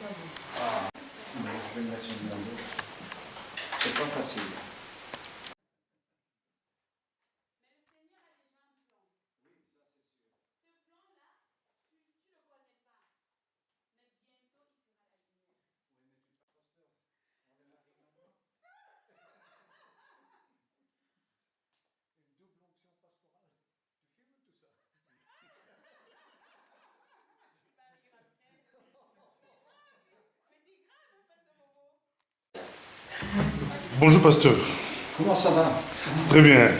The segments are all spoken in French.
Ah, mais je vais le mettre sur le numéro. C'est pas facile. Bonjour pasteur. Comment ça va? Très bien.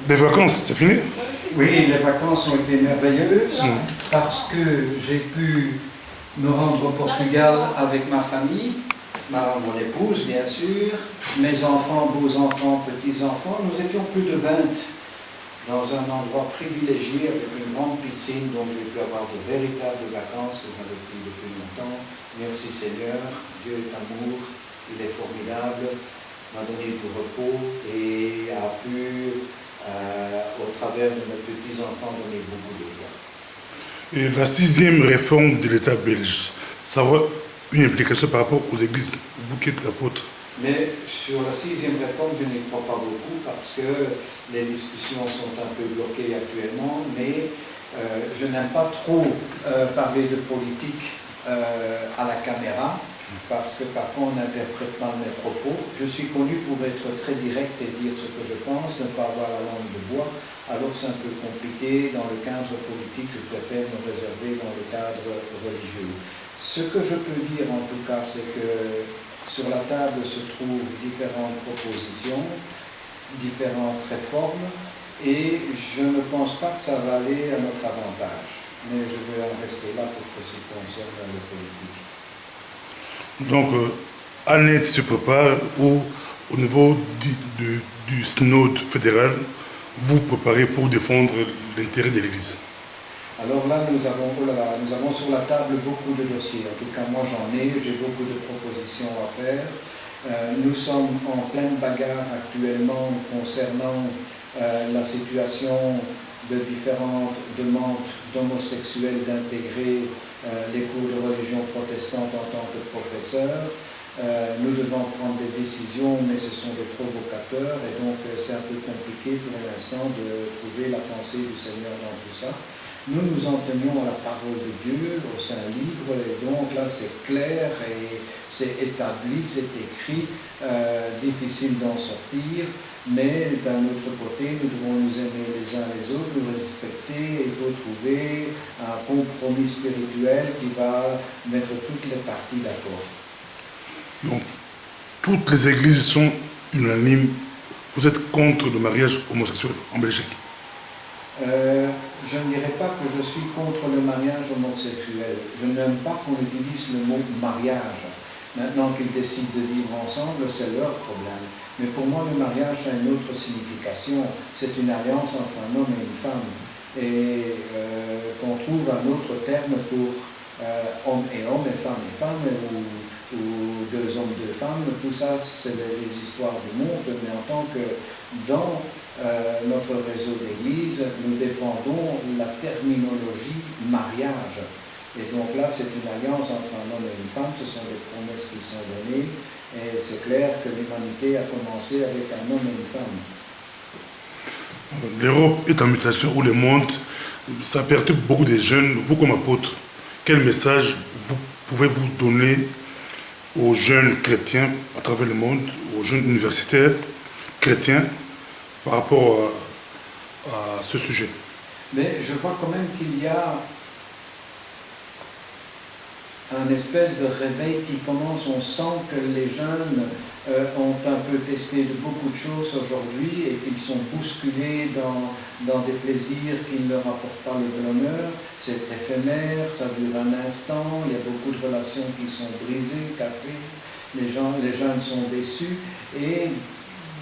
Les vacances, c'est fini? Oui, les vacances ont été merveilleuses parce que j'ai pu me rendre au Portugal avec ma famille, mon épouse bien sûr, mes enfants, beaux-enfants, petits-enfants. Nous étions plus de 20 dans un endroit privilégié avec une grande piscine, donc j'ai pu avoir de véritables vacances que je n'avais plus depuis longtemps. Merci Seigneur, Dieu est amour, il est formidable, m'a donné du repos et a pu, au travers de mes petits-enfants, donner beaucoup de joie. Et la 6e réforme de l'État belge, ça aura une implication par rapport aux églises, vous qui êtes l'apôtre? Mais sur la 6e réforme, je n'y crois pas beaucoup parce que les discussions sont un peu bloquées actuellement, mais je n'aime pas trop parler de politique à la caméra parce que parfois on interprète mal mes propos. Je suis connu pour être très direct et dire ce que je pense, ne pas avoir la langue de bois, alors c'est un peu compliqué. Dans le cadre politique, je préfère me réserver dans le cadre religieux. Ce que je peux dire en tout cas, c'est que sur la table se trouvent différentes propositions, différentes réformes, et je ne pense pas que ça va aller à notre avantage. Mais je vais en rester là pour ce qui concerne le politique. Donc, Annette se prépare au niveau du synode fédéral, vous préparez pour défendre l'intérêt de l'Église. Alors là, nous avons sur la table beaucoup de dossiers. En tout cas, moi j'en ai, j'ai beaucoup de propositions à faire. Nous sommes en pleine bagarre actuellement concernant la situation de différentes demandes d'homosexuels d'intégrer les cours de religion protestante en tant que professeurs. Nous devons prendre des décisions, mais ce sont des provocateurs, et donc c'est un peu compliqué pour l'instant de trouver la pensée du Seigneur dans tout ça. Nous nous en tenions à la parole de Dieu, au Saint-Livre, et donc là c'est clair et c'est établi, c'est écrit, difficile d'en sortir, mais d'un autre côté, nous devons nous aimer les uns les autres, nous respecter, il faut trouver un compromis spirituel qui va mettre toutes les parties d'accord. Donc, toutes les églises sont unanimes, vous êtes contre le mariage homosexuel en Belgique? Je ne dirais pas que je suis contre le mariage homosexuel. Je n'aime pas qu'on utilise le mot mariage. Maintenant qu'ils décident de vivre ensemble, c'est leur problème. Mais pour moi, le mariage a une autre signification. C'est une alliance entre un homme et une femme. Et qu'on trouve un autre terme pour homme et homme, et femme, ou deux hommes, deux femmes. Tout ça, c'est les histoires du monde. Mais en tant que dans notre réseau d'église, nous défendons la terminologie mariage. Et donc là, c'est une alliance entre un homme et une femme, ce sont des promesses qui sont données, et c'est clair que l'humanité a commencé avec un homme et une femme. L'Europe est en mutation, ou le monde, ça perturbe beaucoup de jeunes. Vous comme apôtre, quel message vous pouvez vous donner aux jeunes chrétiens à travers le monde, aux jeunes universitaires chrétiens, par rapport à ce sujet? Mais je vois quand même qu'il y a un espèce de réveil qui commence. On sent que les jeunes ont un peu testé de beaucoup de choses aujourd'hui et qu'ils sont bousculés dans des plaisirs qui ne leur apportent pas le bonheur. C'est éphémère, ça dure un instant, il y a beaucoup de relations qui sont brisées, cassées, les jeunes sont déçus, et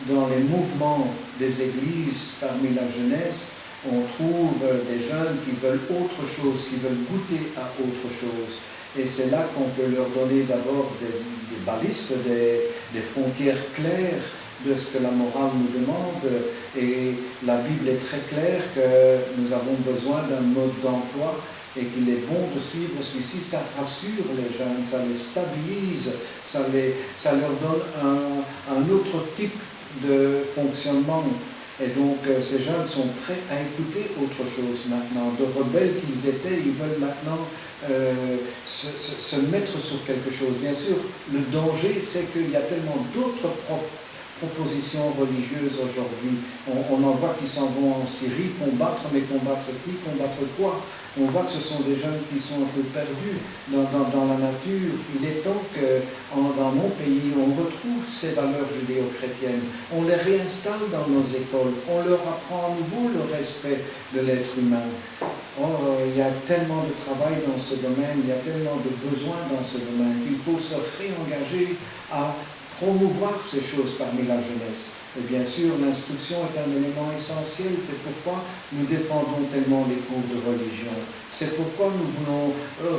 dans les mouvements des églises parmi la jeunesse, on trouve des jeunes qui veulent autre chose, qui veulent goûter à autre chose. Et c'est là qu'on peut leur donner d'abord des balistes, des frontières claires, de ce que la morale nous demande. Et la Bible est très claire que nous avons besoin d'un mode d'emploi et qu'il est bon de suivre celui-ci. Ça rassure les jeunes, ça les stabilise, ça leur donne un autre type de fonctionnement. Et donc ces jeunes sont prêts à écouter autre chose maintenant. De rebelles qu'ils étaient, ils veulent maintenant se mettre sur quelque chose. Bien sûr, le danger, c'est qu'il y a tellement d'autres propositions religieuses aujourd'hui. On en voit qui s'en vont en Syrie combattre, mais combattre qui? Combattre quoi? On voit que ce sont des jeunes qui sont un peu perdus dans la nature. Il est temps que dans mon pays, on retrouve ces valeurs judéo-chrétiennes. On les réinstalle dans nos écoles. On leur apprend à nouveau le respect de l'être humain. Oh, il y a tellement de travail dans ce domaine, il y a tellement de besoins dans ce domaine qu'il faut se réengager à promouvoir ces choses parmi la jeunesse. Et bien sûr, l'instruction est un élément essentiel, c'est pourquoi nous défendons tellement les cours de religion. C'est pourquoi nous voulons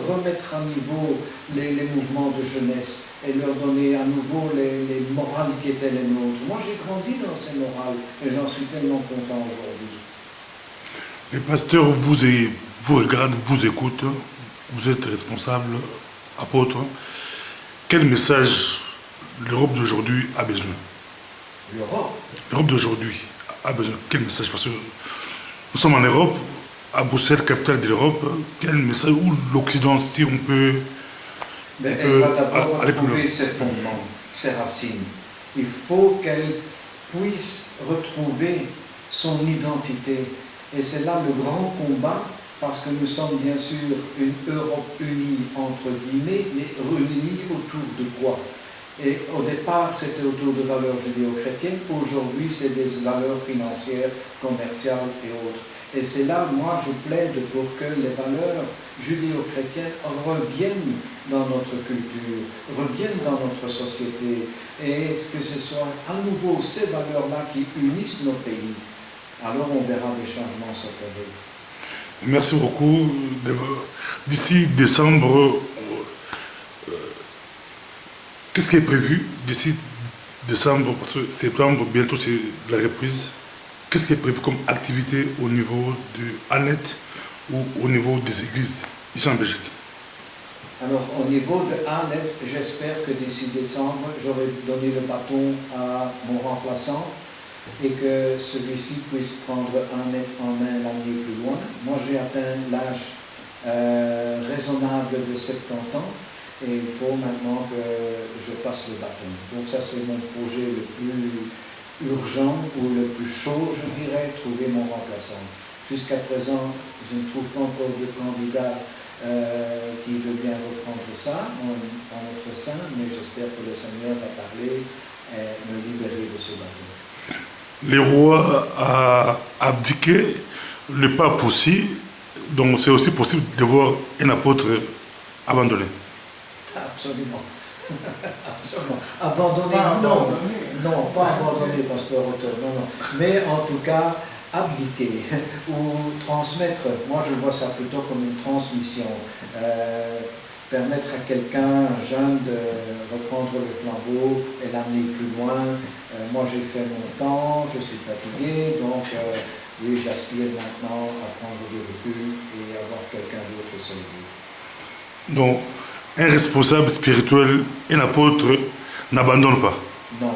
remettre à niveau les mouvements de jeunesse et leur donner à nouveau les morales qui étaient les nôtres. Moi, j'ai grandi dans ces morales et j'en suis tellement content aujourd'hui. Les pasteurs vous regardent, vous écoutent, vous êtes responsable, apôtre. Quel message l'Europe d'aujourd'hui a besoin? L'Europe d'aujourd'hui a besoin. Quel message? Parce que nous sommes en Europe, à Bruxelles, capitale de l'Europe. Quel message? Où l'Occident, si on peut... Mais elle va d'abord retrouver ses fondements, ses racines. Il faut qu'elle puisse retrouver son identité. Et c'est là le grand combat, parce que nous sommes bien sûr une Europe unie, entre guillemets, mais réunie autour de quoi? Et au départ, c'était autour de valeurs judéo-chrétiennes. Aujourd'hui, c'est des valeurs financières, commerciales et autres. Et c'est là, moi, je plaide pour que les valeurs judéo-chrétiennes reviennent dans notre culture, reviennent dans notre société. Et que ce soit à nouveau ces valeurs-là qui unissent nos pays. Alors on verra des changements s'opérer. Merci beaucoup. D'ici décembre, qu'est-ce qui est prévu d'ici décembre? Parce que septembre, bientôt c'est la reprise. Qu'est-ce qui est prévu comme activité au niveau de Anet ou au niveau des églises ici en Belgique? Alors au niveau de Anet, j'espère que d'ici décembre, j'aurai donné le bâton à mon remplaçant et que celui-ci puisse prendre Anet en main l'année plus loin. Moi j'ai atteint l'âge raisonnable de 70 ans. Et il faut maintenant que je passe le bâton. Donc ça c'est mon projet le plus urgent ou le plus chaud, je dirais, trouver mon remplaçant. Jusqu'à présent, je ne trouve pas encore de candidat qui veut bien reprendre ça en notre sein, mais j'espère que le Seigneur va parler et me libérer de ce bâton. Le roi a abdiqué, le pape aussi, donc c'est aussi possible de voir un apôtre abandonné. Absolument. Absolument. Abandonner, non. Non, pas abandonner, pasteur auteur, non. Mais en tout cas, abdiquer ou transmettre. Moi, je vois ça plutôt comme une transmission. Permettre à quelqu'un, un jeune, de reprendre le flambeau et l'amener plus loin. Moi, j'ai fait mon temps, je suis fatigué, donc oui, j'aspire maintenant à prendre du recul et avoir quelqu'un d'autre sur lui. Donc, un responsable spirituel, un apôtre n'abandonne pas. Non.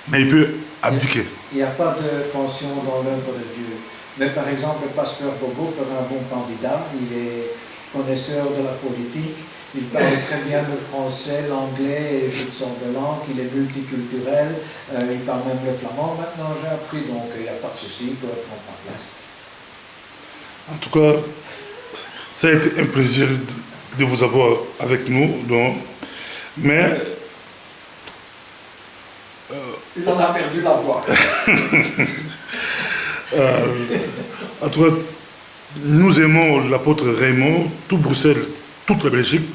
Mais il peut abdiquer. Il n'y a pas de pension dans l'œuvre de Dieu. Mais par exemple, le pasteur Bobo fera un bon candidat. Il est connaisseur de la politique. Il parle très bien le français, l'anglais et toutes sortes de langues. Il est multiculturel. Il parle même le flamand. Maintenant, j'ai appris, donc il n'y a pas de souci. Il peut prendre ma place. En tout cas, ça a été un plaisir de vous avoir avec nous. Donc, mais on a perdu la voix. En tout cas, nous aimons l'apôtre Raymond, tout Bruxelles, toute la Belgique,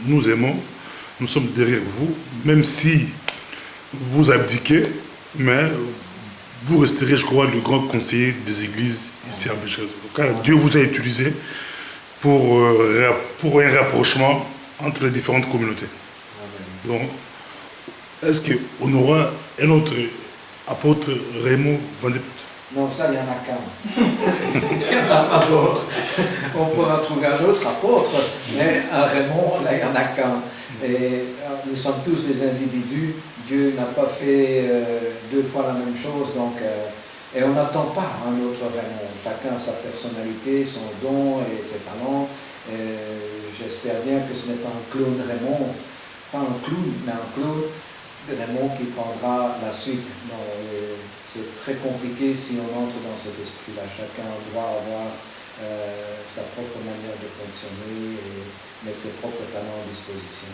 nous aimons, nous sommes derrière vous, même si vous abdiquez, mais vous resterez, je crois, le grand conseiller des églises ici à Belgique. Car Dieu vous a utilisé pour un rapprochement entre les différentes communautés. Donc, est-ce qu'on aura un autre apôtre Raymond Van de... Non, ça, il n'y en a qu'un. Il n'y en a pas d'autre. On pourra trouver un autre apôtre, mais un Raymond, là, il n'y en a qu'un. Et nous sommes tous des individus. Dieu n'a pas fait deux fois la même chose, donc, et on n'attend pas un autre Raymond. Chacun a sa personnalité, son don et ses talents. J'espère bien que ce n'est pas un clown Raymond, pas un clown, mais un clown Raymond qui prendra la suite. C'est très compliqué si on entre dans cet esprit-là. Chacun doit avoir sa propre manière de fonctionner et mettre ses propres talents à disposition.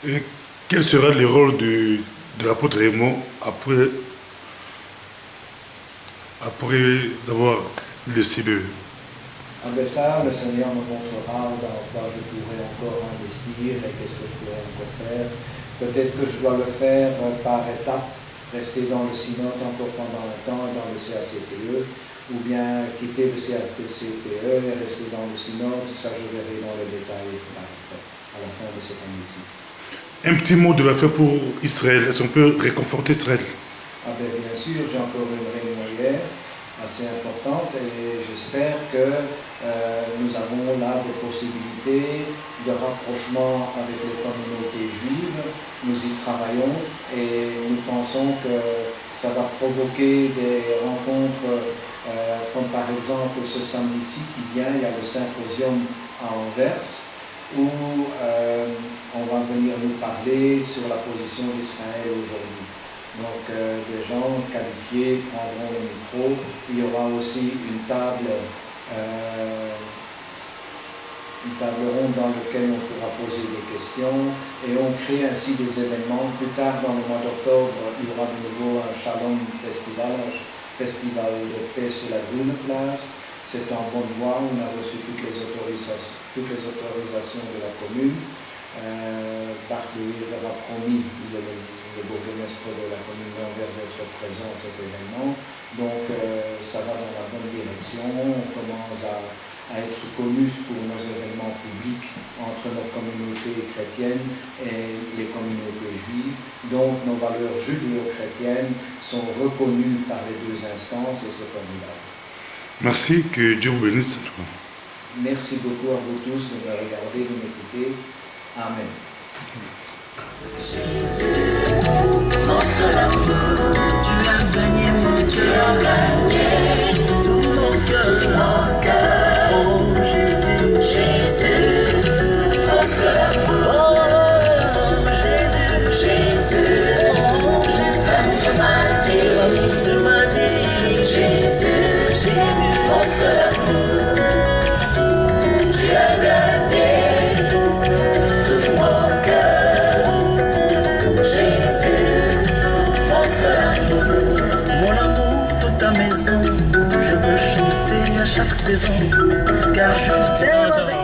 Et quel sera le rôle de l'apôtre Raymond après avoir le CBE? Ah ben ça, le Seigneur me montrera dans quoi je pourrais encore investir et qu'est-ce que je pourrais encore faire. Peut-être que je dois le faire par étapes, rester dans le synode encore pendant un temps dans le CACPE, ou bien quitter le CACPE et rester dans le synode. Ça, je verrai dans les détails à la fin de cette année-ci. Un petit mot de la fin pour Israël. Est-ce qu'on peut réconforter Israël? Ah ben, bien sûr, j'ai encore une réunion hier, assez importante, et j'espère que nous avons là des possibilités de rapprochement avec les communautés juives. Nous y travaillons et nous pensons que ça va provoquer des rencontres comme par exemple ce samedi-ci qui vient, il y a le symposium à Anvers où on va venir nous parler sur la position d'Israël aujourd'hui. Donc des gens qualifiés prendront le micro. Il y aura aussi une table ronde dans laquelle on pourra poser des questions et on crée ainsi des événements. Plus tard dans le mois d'octobre, il y aura de nouveau un Shalom festival de paix sur la Grune Place. C'est en bonne voie, on a reçu toutes les autorisations de la commune. Bart de Hir a promis, le bourgmestre de la commune d'Anvers d'être présent à cet événement. Donc ça va dans la bonne direction, on commence à être connus pour nos événements publics entre nos communautés chrétiennes et les communautés juives. Donc nos valeurs judéo-chrétiennes sont reconnues par les deux instances et c'est formidable. Merci, que Dieu vous bénisse. Merci beaucoup à vous tous de me regarder, de m'écouter. Amen. Jésus, mon seul amour, tu as gagné mon cœur, tout mon cœur, oh Jésus, Jésus, mon seul amour, oh Jésus, Jésus, oh Jésus, de ma vie, Jésus, Jésus, mon seul amour, tu as gagné tout mon cœur, Jésus, mon seul amour. Mon amour, toute ta maison, je veux chanter à chaque saison, car je t'aime avec